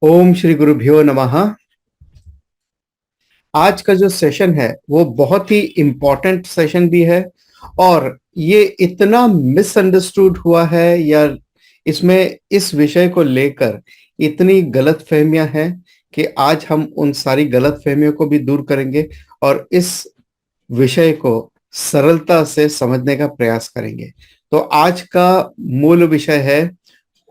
ओम श्री गुरुभ्यो नमः। आज का जो सेशन है वो बहुत ही इम्पोर्टेंट सेशन भी है और ये इतना मिसअंडरस्टूड हुआ है या इसमें इस विषय को लेकर इतनी गलतफहमियां हैं कि आज हम उन सारी गलतफहमियों को भी दूर करेंगे और इस विषय को सरलता से समझने का प्रयास करेंगे। तो आज का मूल विषय है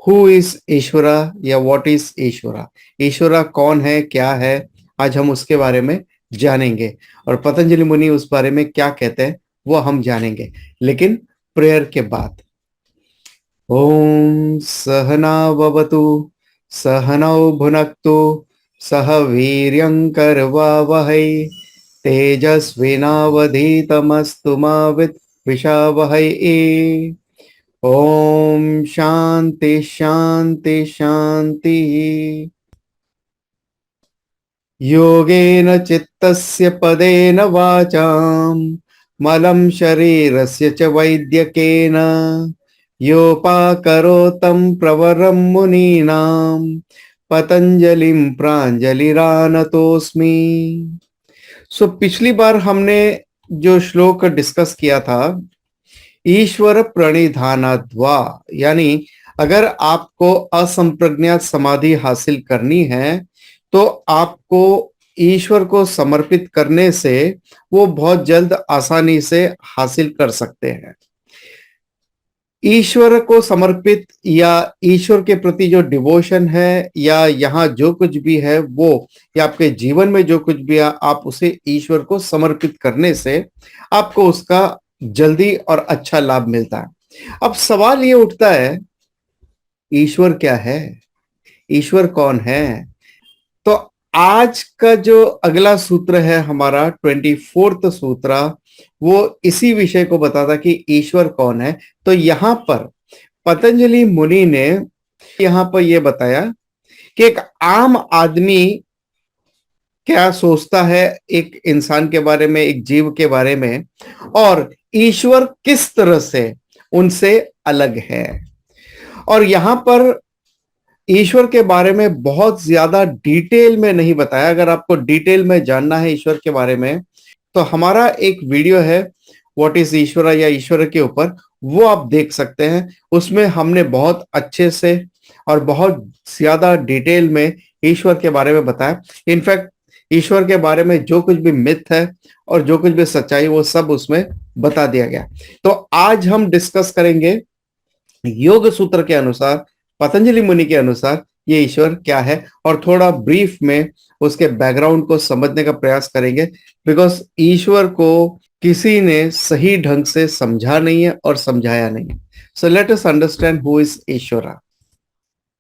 हु इज ईश्वरा या व्हाट इज ईश्वरा। ईश्वरा कौन है, क्या है, आज हम उसके बारे में जानेंगे और पतंजलि मुनि उस बारे में क्या कहते हैं वो हम जानेंगे, लेकिन प्रेयर के बाद। ओम सहनाववतु सहनौ भुनक्तु सह वीर्यंकरवावहै तेजस्विनावधीतमस्तु मा विद्विषावहै। ओम शांति शांति शांति। योगेन चित्तस्य पदेन वाचां मलं शरीरस्य च वैद्यकेन योपाकरोतं प्रवरं मुनीनां पतंजलिं प्राञ्जलिरानतोस्मि। सो पिछली बार हमने जो श्लोक डिस्कस किया था, ईश्वर प्रणिधानाद्वा, यानी अगर आपको असंप्रज्ञात समाधि हासिल करनी है तो आपको ईश्वर को समर्पित करने से वो बहुत जल्द आसानी से हासिल कर सकते हैं। ईश्वर को समर्पित या ईश्वर के प्रति जो डिवोशन है या यहाँ जो कुछ भी है वो, या आपके जीवन में जो कुछ भी है, आप उसे ईश्वर को समर्पित करने से आपको उसका जल्दी और अच्छा लाभ मिलता है। अब सवाल ये उठता है, ईश्वर क्या है, ईश्वर कौन है? तो आज का जो अगला सूत्र है हमारा 24th सूत्र, वो इसी विषय को बताता कि ईश्वर कौन है। तो यहां पर पतंजलि मुनि ने यहां पर यह बताया कि एक आम आदमी क्या सोचता है एक इंसान के बारे में, एक जीव के बारे में, और ईश्वर किस तरह से उनसे अलग है। और यहां पर ईश्वर के बारे में बहुत ज्यादा डिटेल में नहीं बताया। अगर आपको डिटेल में जानना है ईश्वर के बारे में तो हमारा एक वीडियो है व्हाट इज ईश्वर या ईश्वर के ऊपर, वो आप देख सकते हैं। उसमें हमने बहुत अच्छे से और बहुत ज्यादा डिटेल में ईश्वर के बारे में बताया। इनफैक्ट ईश्वर के बारे में जो कुछ भी मिथ है और जो कुछ भी सच्चाई, वो सब उसमें बता दिया गया। तो आज हम डिस्कस करेंगे योग सूत्र के अनुसार, पतंजलि मुनि के अनुसार ये ईश्वर क्या है, और थोड़ा ब्रीफ में उसके बैकग्राउंड को समझने का प्रयास करेंगे। बिकॉज ईश्वर को किसी ने सही ढंग से समझा नहीं है और समझाया नहीं है। So let us understand who is ईश्वरा।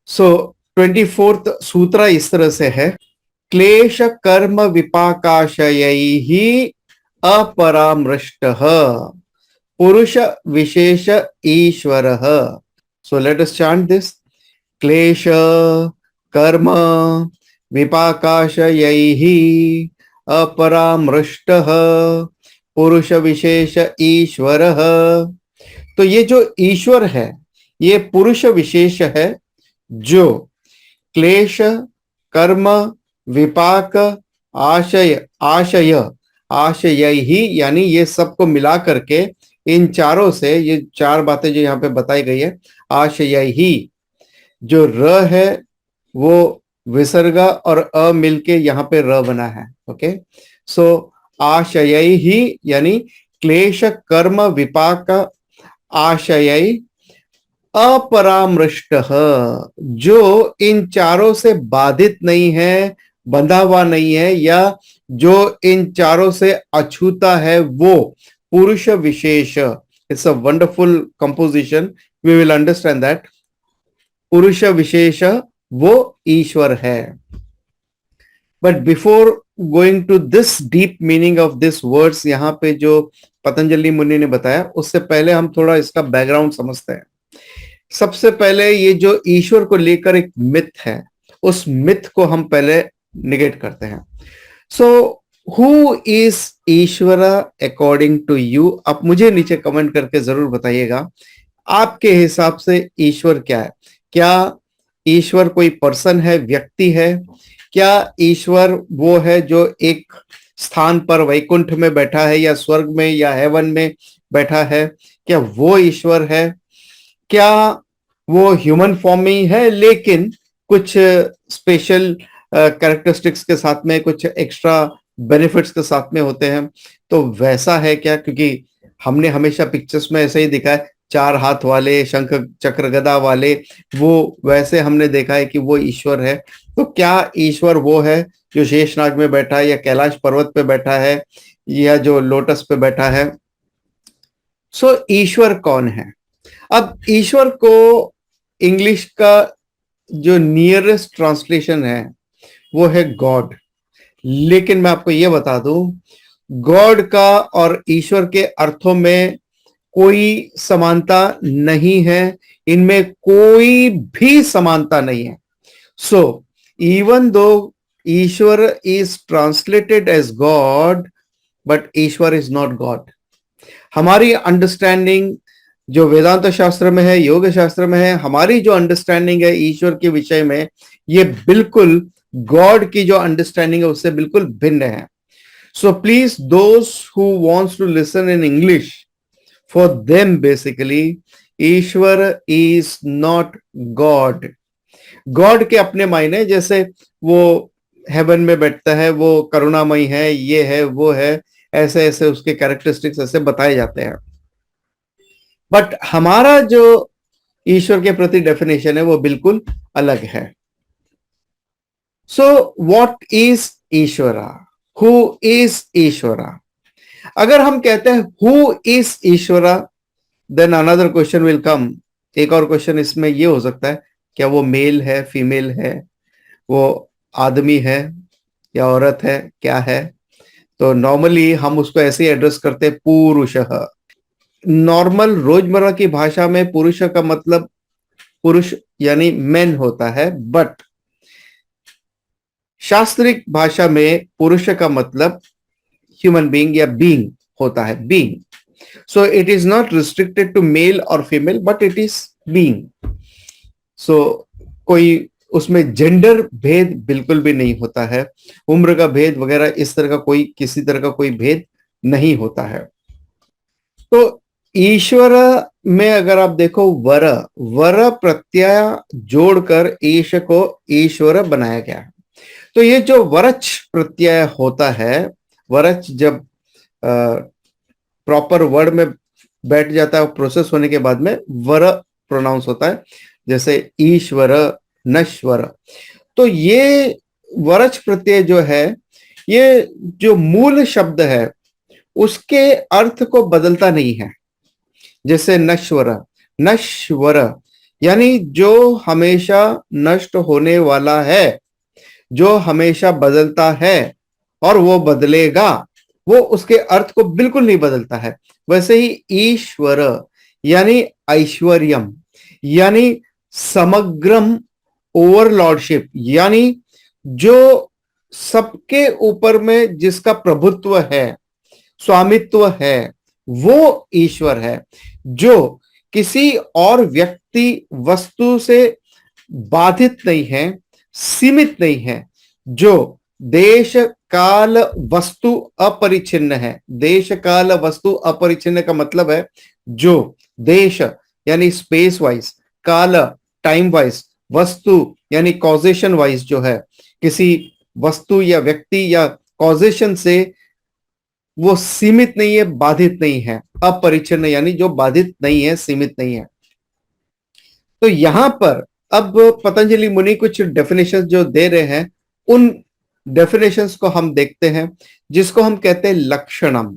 सो 24th सूत्र इस तरह से है, क्लेश कर्म विपाकाशयैहि अपरामृष्टः पुरुष विशेष ईश्वरः। So let us chant this. क्लेश कर्म विपाकाशयैहि अपरामृष्टः पुरुष विशेष ईश्वरः। तो ये जो ईश्वर है ये पुरुष विशेष है जो क्लेश कर्म विपाक आशय आशय ही, यानी ये सबको मिला करके इन चारों से, ये चार बातें जो यहाँ पे बताई गई है, आशय ही, जो र है वो विसर्ग और अ मिलके यहाँ पे र बना है। ओके, सो आशय ही यानी क्लेश कर्म विपाक आशय अपरामृष्ट, जो इन चारों से बाधित नहीं है, बंधा हुआ नहीं है, या जो इन चारों से अछूता है, वो पुरुष विशेष। It's a wonderful composition, we will understand that. पुरुष विशेष वो ईश्वर है। But before going to this deep meaning of this words, यहां पे जो पतंजलि मुनि ने बताया, उससे पहले हम थोड़ा इसका बैकग्राउंड समझते हैं। सबसे पहले ये जो ईश्वर को लेकर एक मिथ है, उस मिथ को हम पहले निगेट करते हैं। So who is Ishwar according to you? आप मुझे नीचे कमेंट करके जरूर बताइएगा आपके हिसाब से ईश्वर क्या है। क्या ईश्वर कोई पर्सन है, व्यक्ति है? क्या ईश्वर वो है जो एक स्थान पर वैकुंठ में बैठा है, या स्वर्ग में, या हेवन में बैठा है? क्या वो ईश्वर है? क्या वो ह्यूमन फॉर्म में ही है, लेकिन कुछ स्पेशल कैरेक्टरिस्टिक्स के साथ में, कुछ एक्स्ट्रा बेनिफिट्स के साथ में होते हैं? तो वैसा है क्या? क्योंकि हमने हमेशा पिक्चर्स में ऐसे ही दिखा है, 4 हाथ वाले, शंख चक्र गदा वाले, वो वैसे हमने देखा है कि वो ईश्वर है। तो क्या ईश्वर वो है जो शेषनाग में बैठा है, या कैलाश पर्वत पे बैठा है, या जो लोटस पे बैठा है? सो ईश्वर कौन है? अब ईश्वर को इंग्लिश का जो नियरेस्ट ट्रांसलेशन है वो है गॉड। लेकिन मैं आपको यह बता दूं, गॉड का और ईश्वर के अर्थों में कोई समानता नहीं है, इनमें कोई भी समानता नहीं है। So even though Ishwar is translated as God, but Ishwar is not God. हमारी अंडरस्टैंडिंग जो वेदांत शास्त्र में है, योग शास्त्र में है, हमारी जो अंडरस्टैंडिंग है ईश्वर के विषय में, ये बिल्कुल गॉड की जो अंडरस्टैंडिंग है उससे बिल्कुल भिन्न है। So please, those who wants to listen in English, for them basically Ishwar is not God. God के अपने मायने, जैसे वो हेवन में बैठता है, वो करुणामयी है, ये है, वो है, ऐसे ऐसे उसके कैरेक्टरिस्टिक्स ऐसे बताए जाते हैं। बट हमारा जो ईश्वर के प्रति डेफिनेशन है वो बिल्कुल अलग है। So what is Ishwara? Who is Ishwara? अगर हम कहते हैं who is Ishwara, then another question will come. एक और क्वेश्चन इसमें ये हो सकता है, क्या वो मेल है, फीमेल है, वो आदमी है या औरत है, क्या है? तो नॉर्मली हम उसको ऐसे ही एड्रेस करते हैं, पुरुषः। नॉर्मल रोजमर्रा की भाषा में पुरुष का मतलब पुरुष यानी मेन होता है, बट शास्त्रिक भाषा में पुरुष का मतलब ह्यूमन बीइंग या बीइंग होता है, being. So it is not restricted to male और female, but it is being. So कोई उसमें जेंडर भेद बिल्कुल भी नहीं होता है, उम्र का भेद वगैरह इस तरह का कोई, किसी तरह का कोई भेद नहीं होता है। तो ईश्वर में अगर आप देखो, वर वर प्रत्यय जोड़कर ईश को ईश्वर बनाया गया है। तो ये जो वरच प्रत्यय होता है, वरच जब प्रॉपर वर्ड में बैठ जाता है, प्रोसेस होने के बाद में वर प्रोनाउंस होता है, जैसे ईश्वर, नश्वर। तो ये वरच प्रत्यय जो है, ये जो मूल शब्द है उसके अर्थ को बदलता नहीं है। जैसे नश्वर, नश्वर यानी जो हमेशा नष्ट होने वाला है, जो हमेशा बदलता है और वो बदलेगा, वो उसके अर्थ को बिल्कुल नहीं बदलता है। वैसे ही ईश्वर यानी ऐश्वर्यम, यानी समग्रम ओवरलॉर्डशिप, यानी जो सबके ऊपर में जिसका प्रभुत्व है, स्वामित्व है, वो ईश्वर है। जो किसी और व्यक्ति वस्तु से बाधित नहीं है, सीमित नहीं है, जो देश काल वस्तु अपरिच्छिन्न है। देश काल वस्तु अपरिच्छिन्न का मतलब है जो देश यानी स्पेस वाइज, काल टाइम वाइज, वस्तु यानी कॉजेशन वाइज जो है, किसी वस्तु या व्यक्ति या कॉजेशन से वो सीमित नहीं है, बाधित नहीं है, अपरिच्छिन्न यानी जो बाधित नहीं है, सीमित नहीं है। तो यहां पर अब पतंजलि मुनि कुछ डेफिनेशंस जो दे रहे हैं, उन डेफिनेशंस को हम देखते हैं, जिसको हम कहते हैं लक्षणम।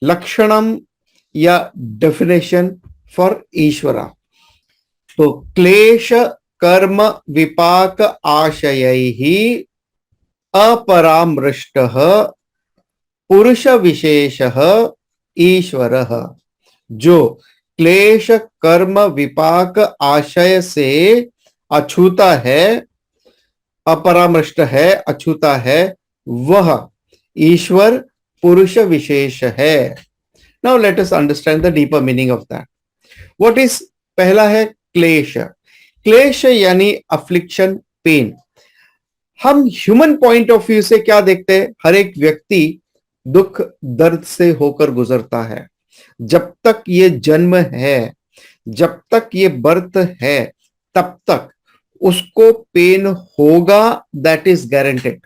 लक्षणम या डेफिनेशन फॉर ईश्वरा। तो क्लेश कर्म विपाक आशयैहि अपरामृष्टः पुरुष विशेषः ईश्वरः। जो क्लेश कर्म विपाक आशय से अछूता है, अपरामृष्ट है, अछूता है, वह ईश्वर पुरुष विशेष है। Now let us understand the deeper meaning of that. What is, पहला है क्लेश। क्लेश यानी अफ्लिक्शन, पेन। हम ह्यूमन पॉइंट ऑफ व्यू से क्या देखते हैं? हर एक व्यक्ति दुख दर्द से होकर गुजरता है। जब तक ये जन्म है, जब तक ये बर्थ है, तब तक उसको पेन होगा, दैट इज गारंटेड।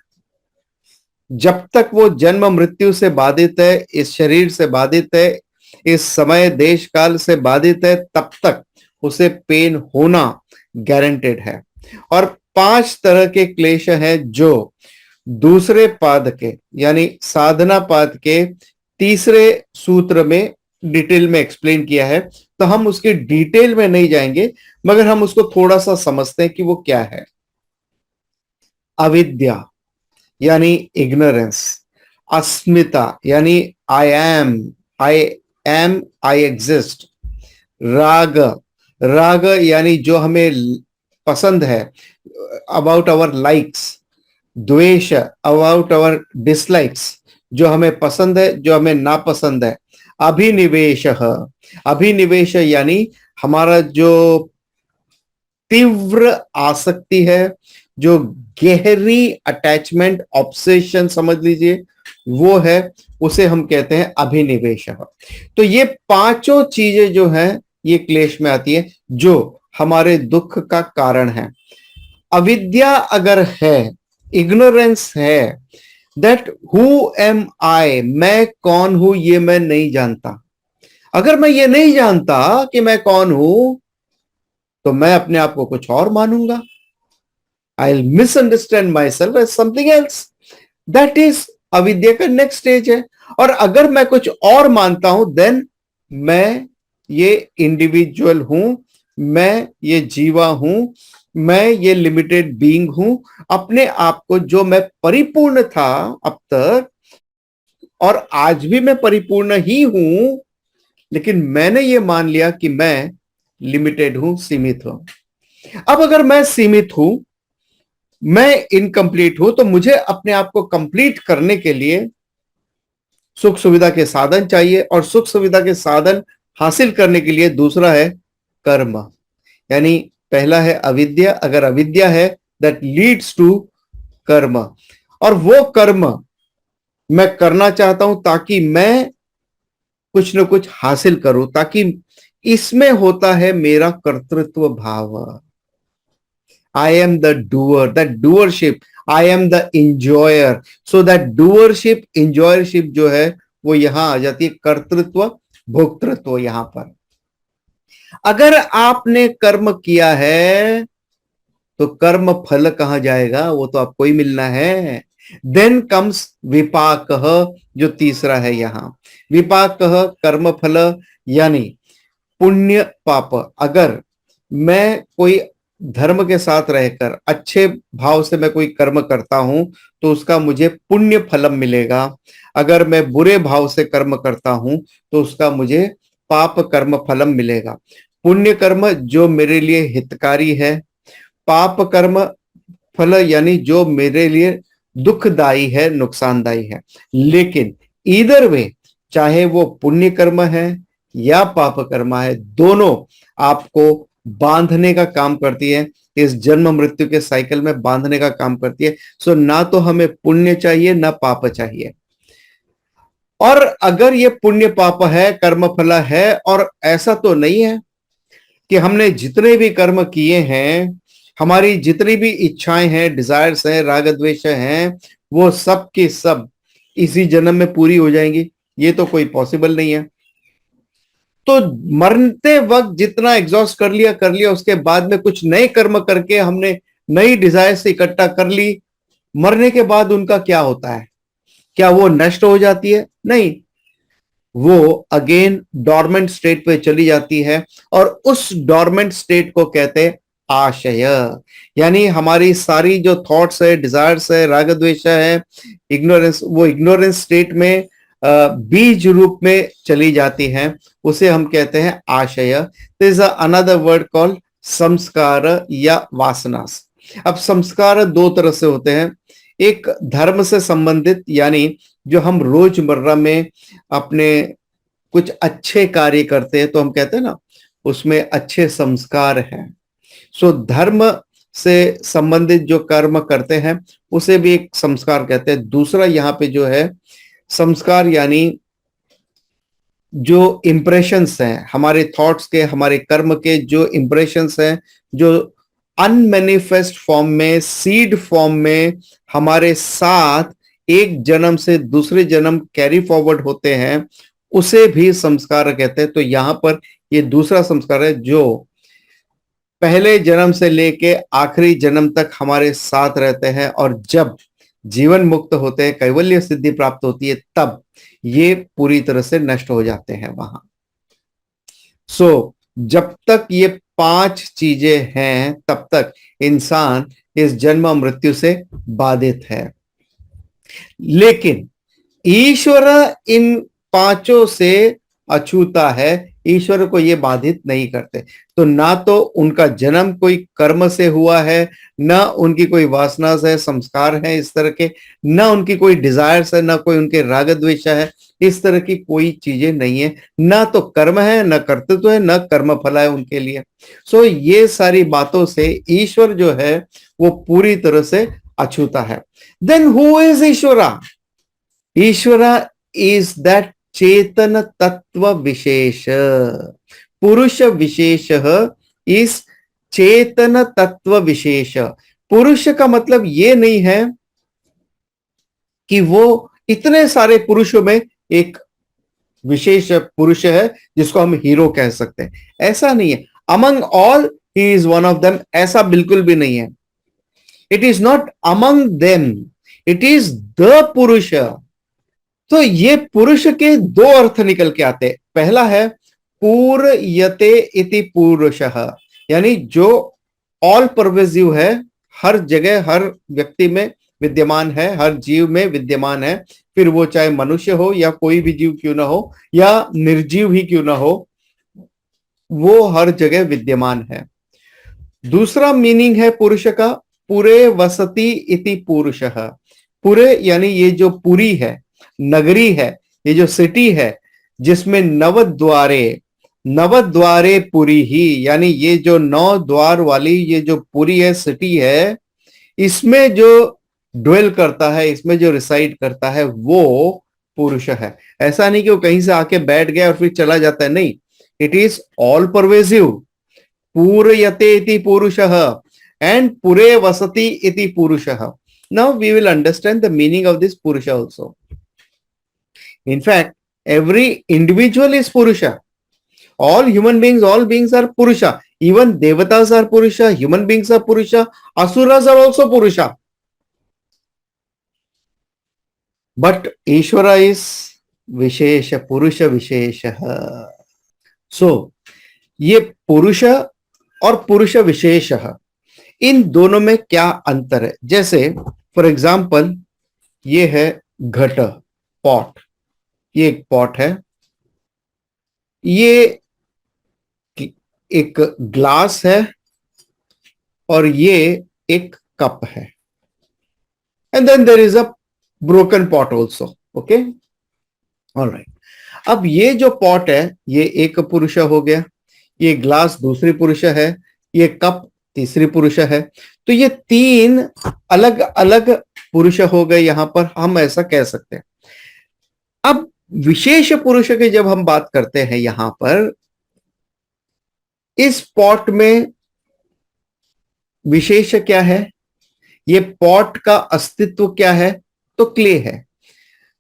जब तक वो जन्म मृत्यु से बाधित है, इस शरीर से बाधित है, इस समय देश काल से बाधित है, तब तक उसे पेन होना गारंटेड है। और 5 तरह के क्लेश हैं जो दूसरे पाद के यानी साधना पाद के तीसरे सूत्र में डिटेल में एक्सप्लेन किया है। तो हम उसके डिटेल में नहीं जाएंगे, मगर हम उसको थोड़ा सा समझते हैं कि वो क्या है। अविद्या यानी इग्नोरेंस, अस्मिता यानी आई एम, आई एग्जिस्ट। राग, राग यानी जो हमें पसंद है, अबाउट आवर लाइक्स। द्वेष, अबाउट आवर डिसलाइक्स, जो हमें पसंद है, जो हमें नापसंद है। अभिनिवेश, अभिनिवेश यानी हमारा जो तीव्र आसक्ति है, जो गहरी अटैचमेंट, ऑब्सेशन समझ लीजिए, वो है, उसे हम कहते हैं अभिनिवेश। तो ये पांचों चीजें जो हैं ये क्लेश में आती है, जो हमारे दुख का कारण है। अविद्या अगर है, इग्नोरेंस है, दैट हु एम आई, मैं कौन हूं ये मैं नहीं जानता। अगर मैं ये नहीं जानता कि मैं कौन हूं, तो मैं अपने आप को कुछ और मानूंगा। I misunderstand myself as something else. That is अविद्या का नेक्स्ट स्टेज है। और अगर मैं कुछ और मानता हूं, देन मैं ये इंडिविजुअल हूं, मैं ये जीवा हूं, मैं ये लिमिटेड बीइंग हूं। अपने आप को, जो मैं परिपूर्ण था अब तक, और आज भी मैं परिपूर्ण ही हूं, लेकिन मैंने ये मान लिया कि मैं लिमिटेड हूं, सीमित हूं। अब अगर मैं सीमित हूं, मैं इनकम्प्लीट हूं, तो मुझे अपने आप को कंप्लीट करने के लिए सुख सुविधा के साधन चाहिए। और सुख सुविधा के साधन हासिल करने के लिए दूसरा है कर्म। यानी पहला है अविद्या, अगर अविद्या है, दैट लीड्स टू कर्म। और वो कर्म मैं करना चाहता हूं ताकि मैं कुछ न कुछ हासिल करूं, ताकि इसमें होता है मेरा कर्तृत्व भाव। I am the doer, that doership, I am the enjoyer. So that doership, enjoyership जो है वो यहां आ जाती है, कर्तृत्व भोक्तृत्व यहां पर। अगर आपने कर्म किया है, तो कर्म फल कहां जाएगा? वो तो आपको ही मिलना है। देन कम्स विपाक, जो तीसरा है यहां। विपाक कर्म फल यानी पुण्य पाप। अगर मैं कोई धर्म के साथ रहकर अच्छे भाव से मैं कोई कर्म करता हूं, तो उसका मुझे पुण्य फलम मिलेगा। अगर मैं बुरे भाव से कर्म करता हूं, तो उसका मुझे पाप कर्म फलम मिलेगा। पुण्य कर्म जो मेरे लिए हितकारी है, पाप कर्म फल यानी जो मेरे लिए दुखदाई है, नुकसानदायी है। लेकिन ईदर वे, चाहे वो पुण्य कर्म है या पाप कर्म है, दोनों आपको बांधने का काम करती है, इस जन्म मृत्यु के साइकिल में बांधने का काम करती है। सो ना तो हमें पुण्य चाहिए, ना पाप चाहिए। और अगर ये पुण्य पाप है, कर्म फल है, और ऐसा तो नहीं है कि हमने जितने भी कर्म किए हैं, हमारी जितनी भी इच्छाएं हैं, डिजायर्स हैं, राग द्वेष हैं, वो सब की सब इसी जन्म में पूरी हो जाएंगी, ये तो कोई पॉसिबल नहीं है। तो मरते वक्त जितना एग्जॉस्ट कर लिया, उसके बाद में कुछ नए कर्म करके हमने नई डिजायर्स इकट्ठा कर ली, मरने के बाद उनका क्या होता है? क्या वो नष्ट हो जाती है? नहीं, वो अगेन डॉर्मेंट स्टेट पे चली जाती है। और उस डॉर्मेंट स्टेट को कहते हैं आशय। यानी हमारी सारी जो थॉट्स है, डिजायर्स है, राग द्वेष है, इग्नोरेंस, वो इग्नोरेंस स्टेट में बीज रूप में चली जाती हैं, उसे हम कहते हैं आशय। There is another word called samskara या वासनास। अब संस्कार दो तरह से होते हैं। एक धर्म से संबंधित, यानी जो हम रोजमर्रा में अपने कुछ अच्छे कार्य करते हैं, तो हम कहते हैं ना, उसमें अच्छे संस्कार हैं। सो धर्म से संबंधित जो कर्म करते हैं उसे भी एक संस्कार कहते हैं। दूसरा यहाँ पे जो है संस्कार यानी जो इम्प्रेशंस हैं हमारे थॉट्स के, हमारे कर्म के जो इम्प्रेशंस हैं, जो अनमैनिफेस्ट फॉर्म में, सीड फॉर्म में हमारे साथ एक जन्म से दूसरे जन्म कैरी फॉरवर्ड होते हैं, उसे भी संस्कार कहते हैं। तो यहां पर ये दूसरा संस्कार है जो पहले जन्म से लेके आखिरी जन्म तक हमारे साथ रहते हैं, और जब जीवन मुक्त होते हैं, कैवल्य सिद्धि प्राप्त होती है, तब ये पूरी तरह से नष्ट हो जाते हैं वहां। जब तक ये 5 चीजें हैं तब तक इंसान इस जन्म मृत्यु से बाधित है। लेकिन ईश्वर इन 5 से अछूता है, ईश्वर को ये बाधित नहीं करते। तो ना तो उनका जन्म कोई कर्म से हुआ है, ना उनकी कोई वासना से संस्कार है इस तरह के, ना उनकी कोई डिजायर्स है, ना कोई उनके राग द्वेष है, इस तरह की कोई चीजें नहीं है। ना तो कर्म है, ना कर्तृत्व है, ना कर्म फल है उनके लिए। ये सारी बातों से ईश्वर जो है वो पूरी तरह से अछूता है। देन हु इज ईश्वरा? ईश्वरा इज दैट चेतन तत्व विशेष। पुरुष विशेष इस चेतन तत्व विशेष। पुरुष का मतलब ये नहीं है कि वो इतने सारे पुरुषों में एक विशेष पुरुष है जिसको हम हीरो कह सकते हैं, ऐसा नहीं है। Among all he is one of them, ऐसा बिल्कुल भी नहीं है। It is not among them, it is the पुरुष। तो ये पुरुष के 2 अर्थ निकल के आते हैं। पहला है पूर्यते इति पुरुषः, यानी जो ऑल परवेसिव है, हर जगह हर व्यक्ति में विद्यमान है, हर जीव में विद्यमान है, फिर वो चाहे मनुष्य हो या कोई भी जीव क्यों ना हो, या निर्जीव ही क्यों ना हो, वो हर जगह विद्यमान है। दूसरा मीनिंग है पुरुष का पुरे वसति इति पुरुषः। पुरे यानी ये जो पुरी है, नगरी है, ये जो सिटी है जिसमें नवद्वारे पुरी ही, यानी ये जो 9 द्वार वाली ये जो पुरी है, सिटी है, इसमें जो ड्वेल करता है, इसमें जो रिसाइड करता है, वो पुरुष है। ऐसा नहीं कि वो कहीं से आके बैठ गया और फिर चला जाता है, नहीं। It is all pervasive. पूर्यते इति पुरुषः एंड पुरे वसति इति पुरुषः। Now we will understand the meaning of this पुरुष also. In fact, every individual is Purusha. All human beings, all beings are Purusha. Even Devatas are Purusha, human beings are Purusha, Asuras are also Purusha. But Ishvara is Vishesha, Purusha Vishesha. So, ये पुरुष और पुरुष विशेष, इन दोनों में क्या अंतर है? जैसे फॉर एग्जाम्पल ये है घट, पॉट। ये एक पॉट है, ये एक ग्लास है, और ये एक कप है। And then there is a broken pot also. Okay, alright. अब ये जो पॉट है ये एक पुरुष हो गया, ये ग्लास दूसरी पुरुष है, ये कप तीसरी पुरुष है। तो ये 3 अलग अलग पुरुष हो गए, यहां पर हम ऐसा कह सकते हैं। अब विशेष पुरुष की जब हम बात करते हैं, यहां पर इस पॉट में विशेष क्या है, ये पॉट का अस्तित्व क्या है? तो क्ले है।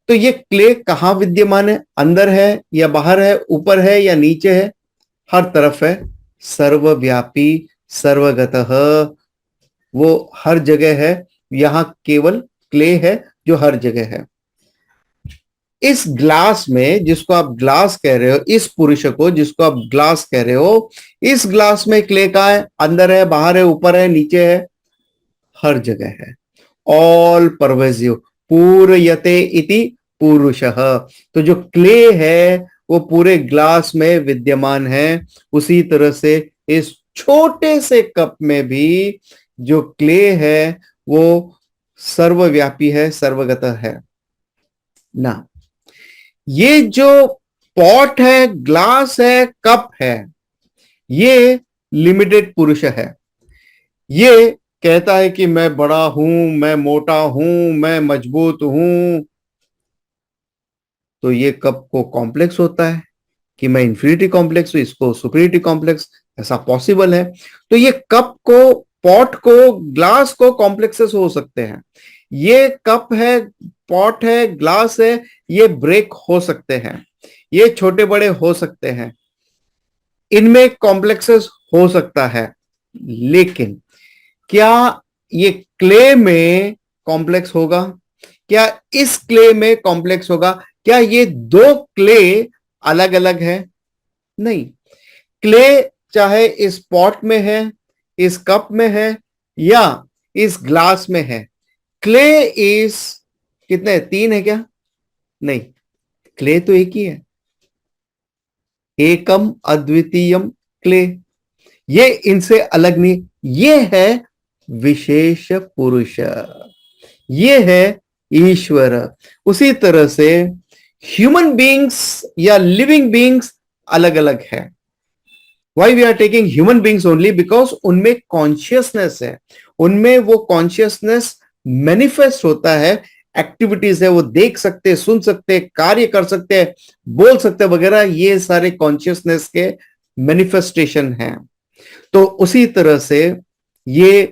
तो ये क्ले कहां विद्यमान है? अंदर है या बाहर है, ऊपर है या नीचे है? हर तरफ है, सर्वव्यापी, सर्वगतः, वो हर जगह है। यहां केवल क्ले है जो हर जगह है। इस ग्लास में, जिसको आप ग्लास कह रहे हो, इस पुरुष को जिसको आप ग्लास कह रहे हो, इस ग्लास में क्ले का है, अंदर है, बाहर है, ऊपर है, नीचे है, हर जगह है। ऑल परवेसिव, पूर्यते इति पुरुषः। तो जो क्ले है वो पूरे ग्लास में विद्यमान है। उसी तरह से इस छोटे से कप में भी जो क्ले है वो सर्वव्यापी है, सर्वगत है ना। ये जो पॉट है, ग्लास है, कप है, ये लिमिटेड पुरुष है। ये कहता है कि मैं बड़ा हूं, मैं मोटा हूं, मैं मजबूत हूं, तो ये कप को कॉम्प्लेक्स होता है कि मैं इंफिनिटी कॉम्प्लेक्स हूं, इसको सुपीरियरिटी कॉम्प्लेक्स, ऐसा पॉसिबल है। तो ये कप को, पॉट को, ग्लास को कॉम्प्लेक्सेस हो सकते हैं। ये कप है, पॉट है, ग्लास है, ये ब्रेक हो सकते हैं, ये छोटे बड़े हो सकते हैं, इनमें कॉम्प्लेक्सेस हो सकता है। लेकिन क्या ये क्ले में कॉम्प्लेक्स होगा? क्या इस क्ले में कॉम्प्लेक्स होगा? क्या ये दो क्ले अलग अलग है? नहीं। क्ले चाहे इस पॉट में है, इस कप में है, या इस ग्लास में है, क्ले इज, कितने, तीन है क्या? नहीं, क्ले तो एक ही है, एकम अद्वितीयम क्ले। ये इनसे अलग नहीं, ये है विशेष पुरुष, ये है ईश्वर। उसी तरह से ह्यूमन बीइंग्स या लिविंग बीइंग्स अलग अलग है। Why we are taking human beings only? Because उनमें कॉन्शियसनेस है, उनमें वो कॉन्शियसनेस मैनिफेस्ट होता है, एक्टिविटीज है, वो देख सकते, सुन सकते, कार्य कर सकते हैं, बोल सकते वगैरह, ये सारे कॉन्शियसनेस के मैनिफेस्टेशन हैं। तो उसी तरह से ये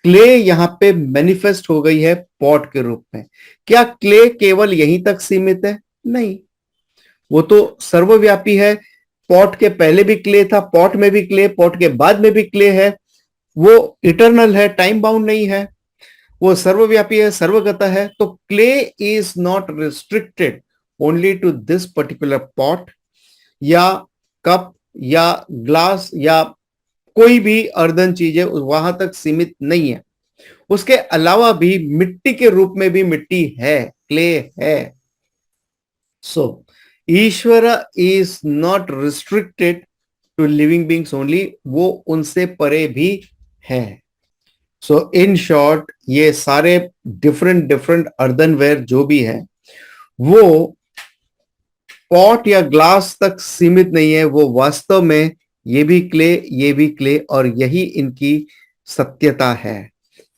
क्ले यहां पे मैनिफेस्ट हो गई है पॉट के रूप में। क्या क्ले केवल यहीं तक सीमित है? नहीं, वो तो सर्वव्यापी है। पॉट के पहले भी क्ले था, पॉट में भी क्ले, पॉट के बाद में भी क्ले है। वो इटर्नल है, टाइम बाउंड नहीं है, वो सर्वव्यापी है, सर्वगता है। तो clay is not restricted only to this particular pot या कप या ग्लास या कोई भी अर्धन चीज है, वहां तक सीमित नहीं है। उसके अलावा भी मिट्टी के रूप में भी मिट्टी है, क्ले है। So Ishwar is not restricted to living beings only, वो उनसे परे भी है। सो इन शॉर्ट, ये सारे डिफरेंट डिफरेंट अर्धनवेयर जो भी है, वो पॉट या ग्लास तक सीमित नहीं है, वो वास्तव में ये भी क्ले, ये भी क्ले, और यही इनकी सत्यता है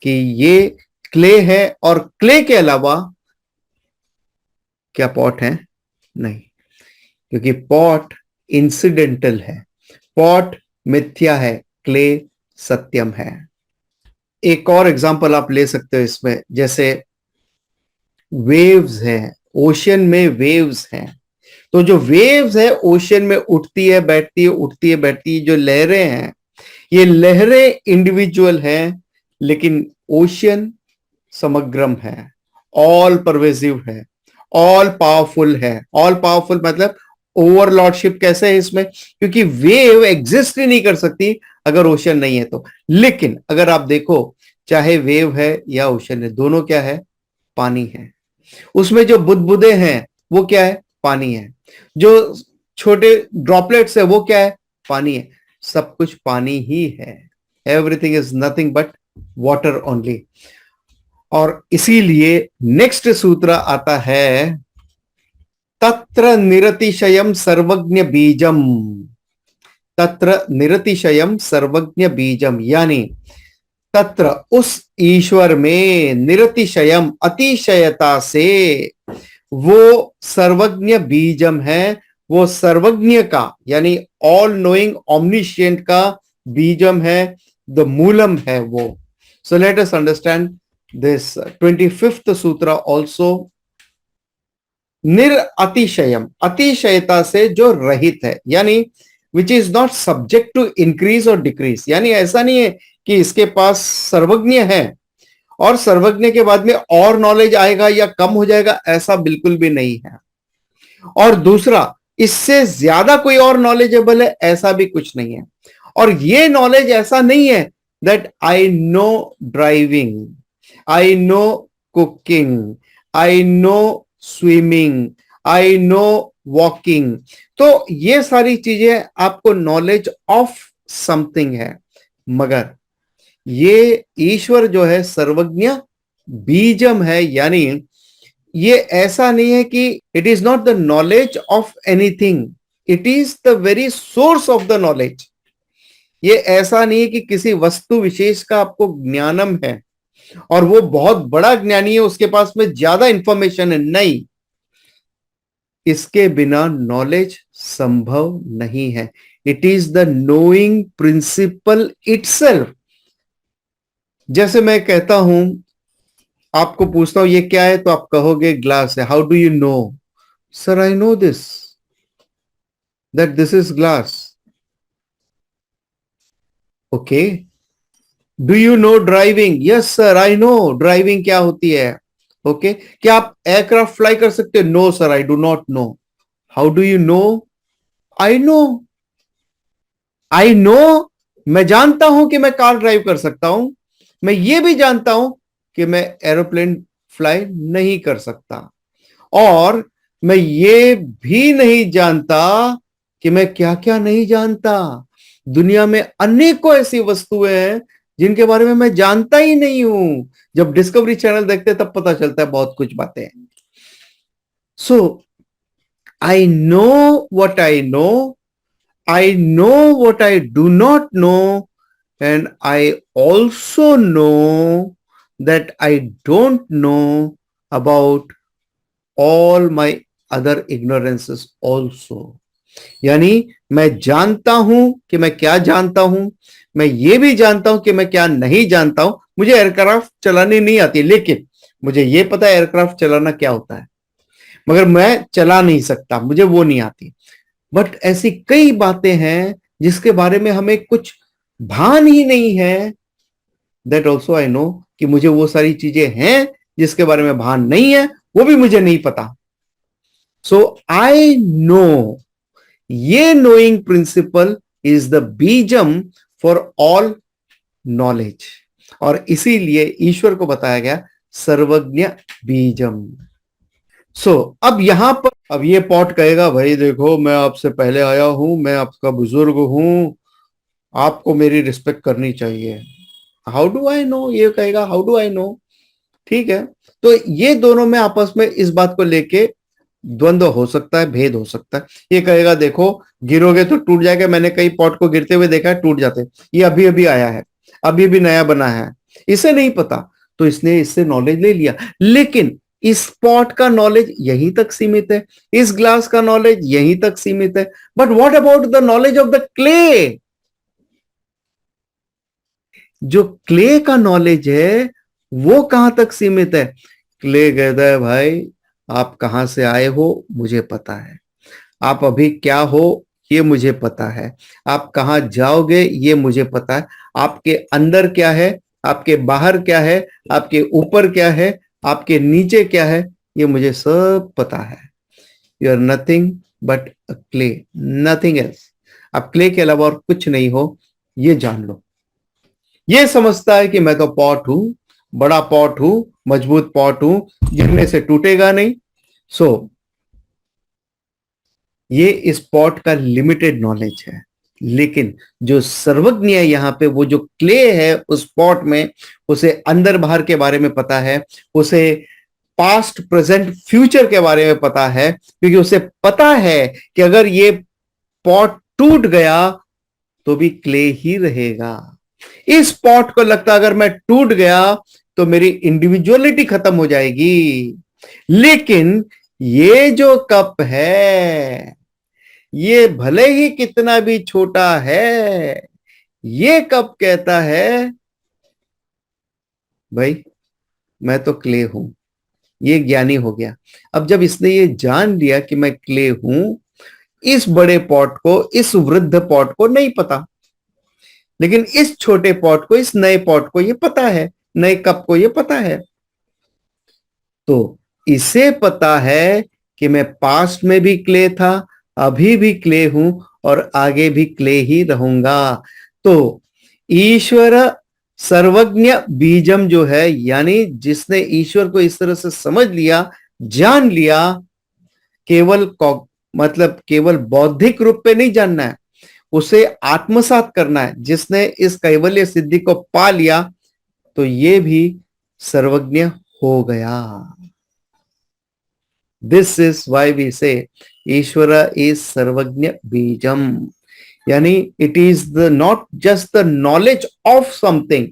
कि ये क्ले है, और क्ले के अलावा क्या पॉट है? नहीं, क्योंकि पॉट इंसिडेंटल है, पॉट मिथ्या है, क्ले सत्यम है। एक और एग्जांपल आप ले सकते हो इसमें, जैसे वेव्स हैं, ओशियन में वेव्स हैं। तो जो वेव्स है ओशियन में, उठती है बैठती है, उठती है बैठती है, जो लहरें हैं, ये लहरें इंडिविजुअल हैं, लेकिन ओशियन समग्रम है, ऑल परवेसिव है, ऑल पावरफुल है। ऑल पावरफुल मतलब ओवरलॉर्डशिप कैसे है इसमें? क्योंकि वेव एग्जिस्ट ही नहीं कर सकती अगर ओशन नहीं है तो। लेकिन अगर आप देखो, चाहे वेव है या ओशन है, दोनों क्या है? पानी है। उसमें जो बुदबुदे हैं वो क्या है? पानी है। जो छोटे ड्रॉपलेट्स है वो क्या है? पानी है। सब कुछ पानी ही है। Everything is nothing but water only. और इसीलिए नेक्स्ट सूत्र आता है, तत्र निरतिशयम सर्वज्ञ बीजम। तत्र निरतिशयम सर्वज्ञ बीजम, यानी तत्र उस ईश्वर में, निरतिशयम अतिशयता से, वो सर्वज्ञ बीजम है, वो सर्वज्ञ का यानी ऑल नोइंग ऑमनिशिएंट का बीजम है, द मूलम है वो। So let us understand this 25th सूत्र ऑल्सो। निर अतिशयम, अतिशयता से जो रहित है, यानी which is not subject to increase और डिक्रीज। यानी ऐसा नहीं है कि इसके पास सर्वज्ञ है और सर्वज्ञ के बाद में और नॉलेज आएगा या कम हो जाएगा, ऐसा बिल्कुल भी नहीं है। और दूसरा, इससे ज्यादा कोई और नॉलेजेबल है, ऐसा भी कुछ नहीं है। और ये नॉलेज ऐसा नहीं है that I no driving, I know cooking, I know swimming, I know walking. तो ये सारी चीजें आपको नॉलेज ऑफ समथिंग है, मगर ये ईश्वर जो है सर्वज्ञ बीजम है। यानी ये ऐसा नहीं है कि it is not the knowledge of anything, it is the very source of the knowledge. ये ऐसा नहीं है कि किसी वस्तु विशेष का आपको ज्ञानम है और वो बहुत बड़ा ज्ञानी है, उसके पास में ज्यादा इंफॉर्मेशन है। नहीं, इसके बिना नॉलेज संभव नहीं है। It is the knowing principle itself. जैसे मैं कहता हूं, आपको पूछता हूं ये क्या है, तो आप कहोगे ग्लास है। How do you no? Sir, I know this, that this is glass. Okay. Do you no driving? Yes sir, I know driving क्या होती है। ओके। क्या आप एयरक्राफ्ट फ्लाई कर सकते हो? No sir, I do not know. How do you know? I know. I know, मैं जानता हूं कि मैं कार ड्राइव कर सकता हूं। मैं ये भी जानता हूं कि मैं एरोप्लेन फ्लाई नहीं कर सकता। और मैं ये भी नहीं जानता कि मैं क्या क्या नहीं जानता। दुनिया में अनेकों ऐसी वस्तुएं हैं जिनके बारे में मैं जानता ही नहीं हूं। जब डिस्कवरी चैनल देखते हैं तब पता चलता है बहुत कुछ बातें। So I know what I know, I know what I do not know, and I also know that I don't know about all my other ignorances also. यानी मैं जानता हूं कि मैं क्या जानता हूं, मैं ये भी जानता हूं कि मैं क्या नहीं जानता हूं। मुझे एयरक्राफ्ट चलानी नहीं आती, लेकिन मुझे ये पता है एयरक्राफ्ट चलाना क्या होता है, मगर मैं चला नहीं सकता, मुझे वो नहीं आती। बट ऐसी कई बातें हैं जिसके बारे में हमें कुछ भान ही नहीं है। दैट ऑल्सो आई नो, कि मुझे वो सारी चीजें हैं जिसके बारे में भान नहीं है, वो भी मुझे नहीं पता। सो आई नो, ये नोइंग प्रिंसिपल इज द बीजम फॉर ऑल नॉलेज। और इसीलिए ईश्वर को बताया गया सर्वज्ञ बीजम। अब यहां पर अब ये पॉट कहेगा, भाई देखो मैं आपसे पहले आया हूं, मैं आपका बुजुर्ग हूं, आपको मेरी रिस्पेक्ट करनी चाहिए। हाउ डू आई नो, ये कहेगा हाउ डू आई नो। ठीक है। तो ये दोनों में आपस में इस बात को लेके द्वंद्व हो सकता है, भेद हो सकता है। ये कहेगा देखो गिरोगे तो टूट जाएगा, मैंने कई पॉट को गिरते हुए देखा है, टूट जाते। ये अभी अभी आया है, अभी भी नया बना है, इसे नहीं पता, तो इसने इससे नॉलेज ले लिया। लेकिन इस पॉट का नॉलेज यहीं तक सीमित है, इस ग्लास का नॉलेज यहीं तक सीमित है। But what about the knowledge of the clay? जो क्ले का नॉलेज है वो कहां तक सीमित है? क्ले कहता है भाई आप कहां से आए हो मुझे पता है, आप अभी क्या हो ये मुझे पता है, आप कहां जाओगे ये मुझे पता है, आपके अंदर क्या है, आपके बाहर क्या है, आपके ऊपर क्या है, आपके नीचे क्या है, ये मुझे सब पता है। You are nothing but a clay, nothing else. आप क्ले के अलावा और कुछ नहीं हो, ये जान लो। ये समझता है कि मैं तो पॉट हूं, बड़ा पॉट हूं, मजबूत पॉट हूं, गिरने से टूटेगा नहीं। सो ये इस पॉट का लिमिटेड नॉलेज है। लेकिन जो सर्वज्ञ है यहां पे, वो जो क्ले है उस पॉट में, उसे अंदर बाहर के बारे में पता है, उसे पास्ट प्रेजेंट फ्यूचर के बारे में पता है, क्योंकि उसे पता है कि अगर ये पॉट टूट गया तो भी क्ले ही रहेगा। इस पॉट को लगता अगर मैं टूट गया तो मेरी इंडिविजुअलिटी खत्म हो जाएगी। लेकिन ये जो कप है, ये भले ही कितना भी छोटा है, ये कप कहता है भाई मैं तो क्ले हूं। ये ज्ञानी हो गया। अब जब इसने ये जान लिया कि मैं क्ले हूं, इस बड़े पॉट को, इस वृद्ध पॉट को नहीं पता, लेकिन इस छोटे पॉट को, इस नए पॉट को ये पता है, नए कप को ये पता है। तो इसे पता है कि मैं पास्ट में भी क्ले था, अभी भी क्ले हूं और आगे भी क्ले ही रहूंगा। तो ईश्वर सर्वज्ञ बीजम जो है, यानी जिसने ईश्वर को इस तरह से समझ लिया, जान लिया, केवल मतलब केवल बौद्धिक रूप पे नहीं जानना है, उसे आत्मसात करना है। जिसने इस कैवल्य सिद्धि को पा लिया तो ये भी सर्वज्ञ हो गया। दिस इज वाई वी से ईश्वर इज सर्वज्ञ बीजम। यानी it is the not just the knowledge of something,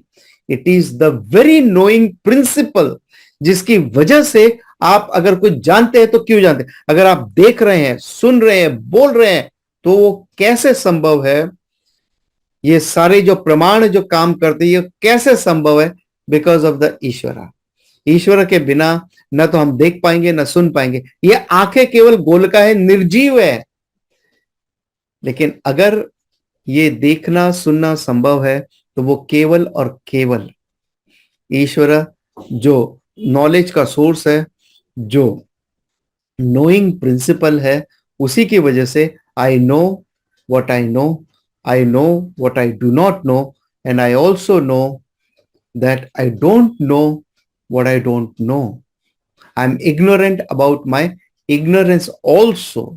it is the very knowing principle, जिसकी वजह से आप अगर कुछ जानते हैं तो क्यों जानते हैं, अगर आप देख रहे हैं, सुन रहे हैं, बोल रहे हैं, तो वो कैसे संभव है, ये सारे जो प्रमाण जो काम करते हैं ये कैसे संभव है, बिकॉज ऑफ द ईश्वरा। ईश्वर के बिना न तो हम देख पाएंगे न सुन पाएंगे, ये आंखें केवल गोलका है, निर्जीव है। लेकिन अगर ये देखना सुनना संभव है तो वो केवल और केवल ईश्वर, जो नॉलेज का सोर्स है, जो नोइंग प्रिंसिपल है, उसी की वजह से I know what I know, I know what I do not no, and I also know that I don't know what I don't know. I am ignorant about my ignorance also.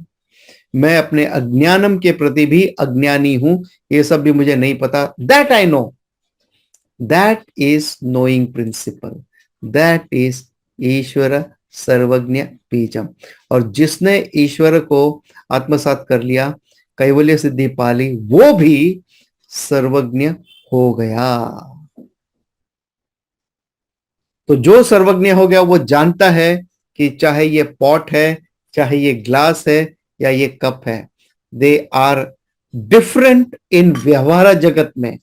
मैं अपने अज्ञानम के प्रति भी अज्ञानी हूं, ये सब भी मुझे नहीं पता। That I know, that is knowing principle, that is Ishwar सर्वज्ञ बीजम। और जिसने ईश्वर को आत्मसात कर लिया, कैवल्य सिद्धि पाली, वो भी सर्वज्ञ हो गया। तो जो सर्वज्ञ हो गया वो जानता है कि चाहे ये पॉट है, चाहे ये ग्लास है, या ये कप है, दे आर डिफरेंट इन व्यवहार जगत में।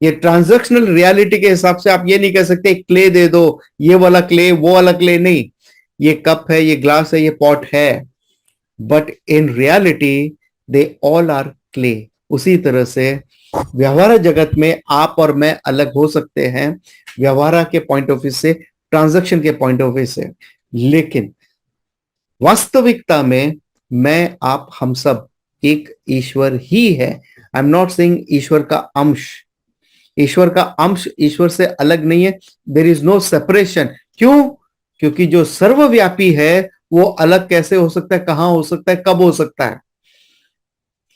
ये ट्रांजैक्शनल रियलिटी के हिसाब से आप ये नहीं कह सकते क्ले दे दो, ये वाला क्ले वो वाला क्ले, नहीं। ये कप है, ये ग्लास है, ये पॉट है, but in reality they all are clay. उसी तरह से व्यवहार जगत में आप और मैं अलग हो सकते हैं, व्यवहार के पॉइंट ऑफ व्यू से, ट्रांजैक्शन के पॉइंट ऑफ व्यू से, लेकिन वास्तविकता में मैं आप हम सब एक ईश्वर ही है। आई एम नॉट सेइंग ईश्वर का अंश, ईश्वर का अंश ईश्वर से अलग नहीं है। There is no separation. क्यों? क्योंकि जो सर्वव्यापी है वो अलग कैसे हो सकता है, कहां हो सकता है, कब हो सकता है?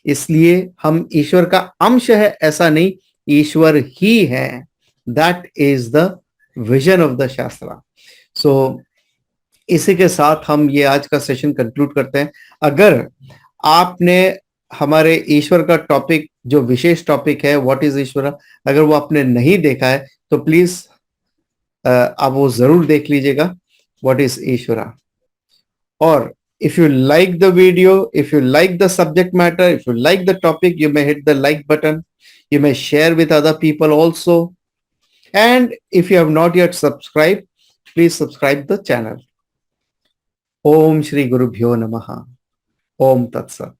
इसलिए हम ईश्वर का अंश है ऐसा नहीं, ईश्वर ही है। That is the vision of the शास्त्र। सो इसी के साथ हम ये आज का सेशन कंक्लूड करते हैं। अगर आपने हमारे ईश्वर का टॉपिक, जो विशेष टॉपिक है व्हाट इज ईश्वर, अगर वो आपने नहीं देखा है तो प्लीज आप वो जरूर देख लीजिएगा, व्हाट इज ईश्वरा। और if you like the video, if you like the subject matter, if you like the topic, you may hit the like button. You may share with other people also. And if you have not yet subscribed, please subscribe the channel. Om Shri Guru Bhyo Namaha. Om Tat Sat.